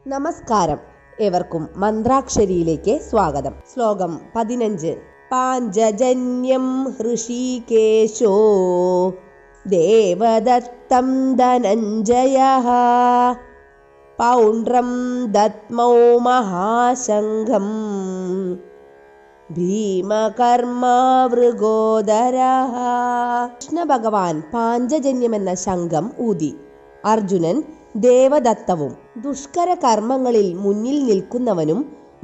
നമസ്കാരം. ഏവർക്കും മന്ത്രാക്ഷരിയിലേക്ക് സ്വാഗതം. ശ്ലോകം 15. പാഞ്ചജന്യം ഹൃഷീകേശോ ദേവദത്തം ധനഞ്ജയഃ പൗണ്ഡ്രം ദത്മൗ മഹാശംഖം ഭീമകർമാവൃഗോദരഃ. കൃഷ്ണ ഭഗവാൻ പാഞ്ചജന്യമെന്ന ശംഖം ഊതി. അർജുനൻ ദേവദത്തവും. ദുഷ്കര കർമ്മങ്ങളിൽ മുന്നിൽ നിൽക്കുന്നവനും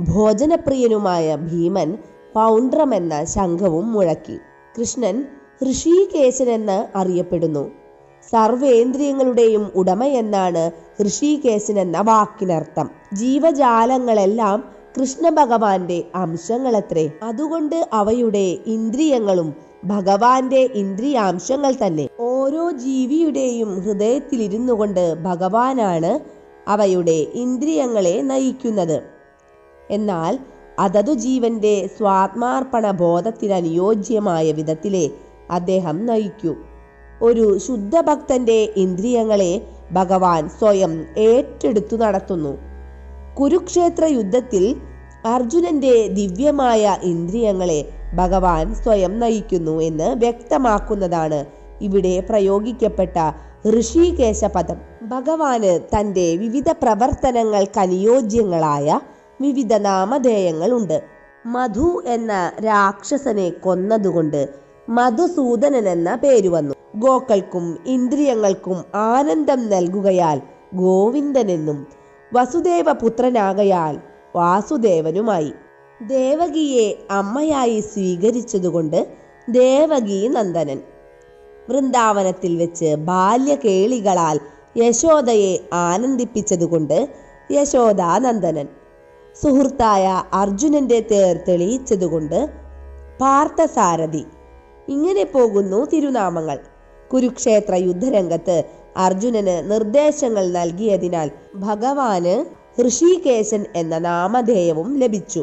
ഭോജനപ്രിയനുമായ ഭീമൻ പൗണ്ഡ്രമെന്ന ശംഖവും മുഴക്കി. കൃഷ്ണൻ ഋഷികേശൻ എന്ന് അറിയപ്പെടുന്നു. സർവേന്ദ്രിയങ്ങളുടെയും ഉടമയെന്നാണ് ഋഷികേശൻ എന്ന വാക്കിനർത്ഥം. ജീവജാലങ്ങളെല്ലാം കൃഷ്ണ ഭഗവാന്റെ അംശങ്ങളത്രേ. അതുകൊണ്ട് അവയുടെ ഇന്ദ്രിയങ്ങളും ഭഗവാന്റെ ഇന്ദ്രിയാംശങ്ങൾ തന്നെ. ഓരോ ജീവിയുടെയും ഹൃദയത്തിലിരുന്നു കൊണ്ട് ഭഗവാനാണ് അവയുടെ ഇന്ദ്രിയങ്ങളെ നയിക്കുന്നത്. എന്നാൽ അതതു ജീവന്റെ സ്വാത്മാർപ്പണ ബോധത്തിന് അനുയോജ്യമായ വിധത്തിലെ അദ്ദേഹം നയിക്കൂ. ഒരു ശുദ്ധഭക്തന്റെ ഇന്ദ്രിയങ്ങളെ ഭഗവാൻ സ്വയം ഏറ്റെടുത്തു നടത്തുന്നു. കുരുക്ഷേത്ര യുദ്ധത്തിൽ അർജുനന്റെ ദിവ്യമായ ഇന്ദ്രിയങ്ങളെ ഭഗവാൻ സ്വയം നയിക്കുന്നു എന്ന് വ്യക്തമാക്കുന്നതാണ് ഇവിടെ പ്രയോഗിക്കപ്പെട്ട ഋഷികേശ പദം. ഭഗവാന് തൻ്റെ വിവിധ പ്രവർത്തനങ്ങൾക്കനുയോജ്യങ്ങളായ വിവിധ നാമധേയങ്ങളുണ്ട്. മധു എന്ന രാക്ഷസനെ കൊന്നതുകൊണ്ട് മധുസൂദനൻ എന്ന പേര് വന്നു. ഗോക്കൾക്കും ഇന്ദ്രിയങ്ങൾക്കും ആനന്ദം നൽകുകയാൽ ഗോവിന്ദനെന്നും, വസുദേവ പുത്രനാകയാൽ വാസുദേവനുമായി. ദേവകിയെ അമ്മയായി സ്വീകരിച്ചതുകൊണ്ട് ദേവകീ നന്ദനൻ. വൃന്ദാവനത്തിൽ വെച്ച് ബാല്യകേളികളാൽ യശോദയെ ആനന്ദിപ്പിച്ചതുകൊണ്ട് യശോദാനന്ദനൻ. സുഹൃത്തായ അർജുനന്റെ തേർ തെളിയിച്ചതുകൊണ്ട് പാർത്ഥസാരഥി. ഇങ്ങനെ പോകുന്നു തിരുനാമങ്ങൾ. കുരുക്ഷേത്ര യുദ്ധരംഗത്ത് അർജുനന് നിർദ്ദേശങ്ങൾ നൽകിയതിനാൽ ഭഗവാന് ഋഷികേശൻ എന്ന നാമധേയവും ലഭിച്ചു.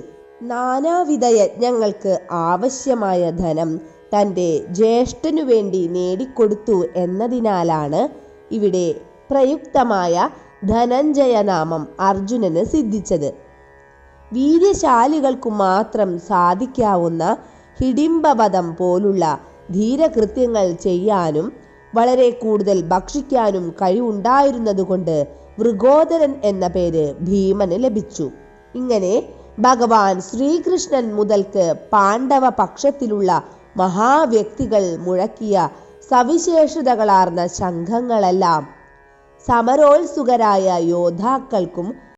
നാനാവിധ യജ്ഞങ്ങൾക്ക് ആവശ്യമായ ധനം തൻ്റെ ജ്യേഷ്ഠനു വേണ്ടി നേടിക്കൊടുത്തു എന്നതിനാലാണ് ഇവിടെ പ്രയുക്തമായ ധനഞ്ജയ നാമം അർജുനന് സിദ്ധിച്ചത്. വീര്യശാലികൾക്കു മാത്രം സാധിക്കാവുന്ന ഹിഡിംബവധം പോലുള്ള ധീരകൃത്യങ്ങൾ ചെയ്യാനും വളരെ കൂടുതൽ ഭക്ഷിക്കാനും കഴിവുണ്ടായിരുന്നതുകൊണ്ട് വൃഗോദരൻ എന്ന പേര് ഭീമന് ലഭിച്ചു. ഇങ്ങനെ ഭഗവാൻ ശ്രീകൃഷ്ണൻ മുതൽക്ക് പാണ്ഡവ പക്ഷത്തിലുള്ള മഹാവ്യക്തികൾ മുഴക്കിയ സവിശേഷതകളാർന്ന ശംഖങ്ങളെല്ലാം സമരോത്സുകരായ യോദ്ധാക്കൾക്കും